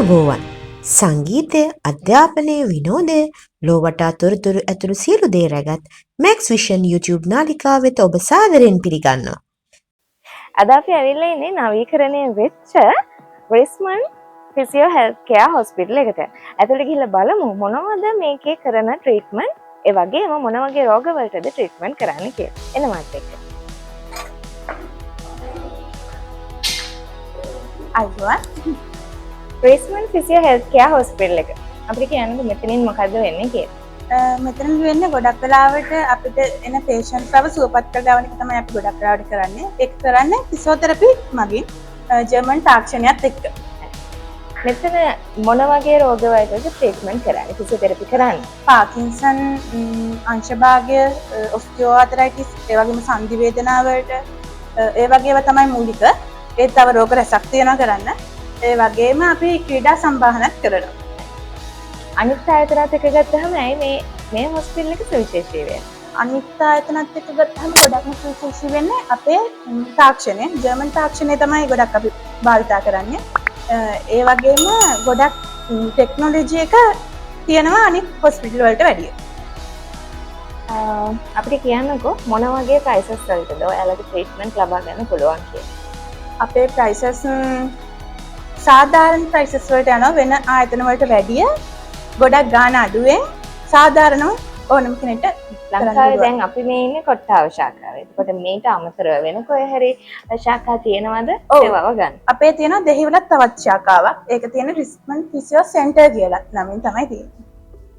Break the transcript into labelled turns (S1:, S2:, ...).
S1: වූවන්. සංගීතය, අධ්‍යාපනය, විනෝදය, ලෝවටා තොරතුරු ඇතුළු සියලු දේ රැගත් මැක්ස් විෂන් YouTube නාලිකාව වෙත ඔබ සාදරයෙන් පිළිගන්නවා.
S2: අද අපි ඇවිල්ලා ඉන්නේ නවීකරණය වෙච්ච බ්‍රිස්මන් ෆිසියෝ හෙල්ත් කෙයා හොස්පිටල් එකට. ඇතුළට ගිහිල්ලා බලමු මොනවද මේකේ කරන ට්‍රීට්මන්ට්, ඒ වගේම මොන වගේ රෝගවලටද ට්‍රීට්මන්ට් කරන්න කියලා. එන්න මාත් එක්ක. අයිබෝන්. බ්‍රිස්මන් ෆිසියෝ හෙල්ත් කෙයා හොස්පිටල් එක. අපිට කියන්නකෝ මෙතනින් මොකද්ද වෙන්නේ කියලා.
S3: මෙතන වෙන්නේ ගොඩක් වෙලාවට අපිට එන පේෂන්ට්ස්ව සුවපත් කරගන්න එක තමයි අපි ගොඩක් වෙලාවට කරන්නේ. ඒක කරන්නේ ෆිසියෝതെරපි මගින් ජර්මන් තාක්ෂණයත් එක්ක.
S2: මෙතන මොන වගේ රෝගවලටද ට්‍රීට්මන්ට් කරන්නේ? ෆිසියෝതെරපි කරන්නේ?
S3: පාකින්සන්, අංශභාගය, ඔස්ටියෝආතරයිටිස්, ඒ වගේම සංධි වේදනා වලට ඒ වගේව තමයි මූලික. ඒත් තව රෝග රැසක් තියෙනවා කරන්න. ඒ වගේම අපි ක්‍රීඩා සම්බාහනත් කරනවා.
S2: අනිත් ආයතනත් එක්ක ගත්තහම ඇයි මේ හොස්පිටල් එක සුවිශේෂී වෙන්නේ?
S3: අනිත් ආයතනත් එක්ක ගත්තහම ගොඩක්ම සුවිශේෂී වෙන්නේ අපේ තාක්ෂණය. ජර්මන් තාක්ෂණය තමයි ගොඩක් අපි භාවිතා කරන්නේ. ඒ වගේම ගොඩක් ටෙක්නොලොජි එක තියෙනවා අනිත් හොස්පිටල් වලට වැඩිය.
S2: අපිට කියන්නකෝ මොන වගේ ප්‍රයිසස් වලටද ඔයාලගේ ට්‍රීට්මන්ට් ලබා ගන්න පුළුවන් කියලා?
S3: අපේ ප්‍රයිසස් සාධාරණ ප්‍රයිසස් වලට යනවා වෙන ආයතන වලට වැඩිය ගොඩක් ගාණ අඩුවෙන් සාධාරණව ඕනම කෙනෙක්ට
S2: ලංකාවේ දැන් අපි මේ ඉන්නේ කොට්ටාව ශාඛාවේ. එතකොට මේට අමතරව වෙන කොහේ හරි ශාඛා තියෙනවද? ඒවව ගන්න.
S3: අපේ තියෙනවා දෙහිවලත් තවත් ශාඛාවක්. ඒක තියෙන රිස්මන් ෆිසියෝ සෙන්ටර් කියලා නමින් තමයි තියෙන්නේ.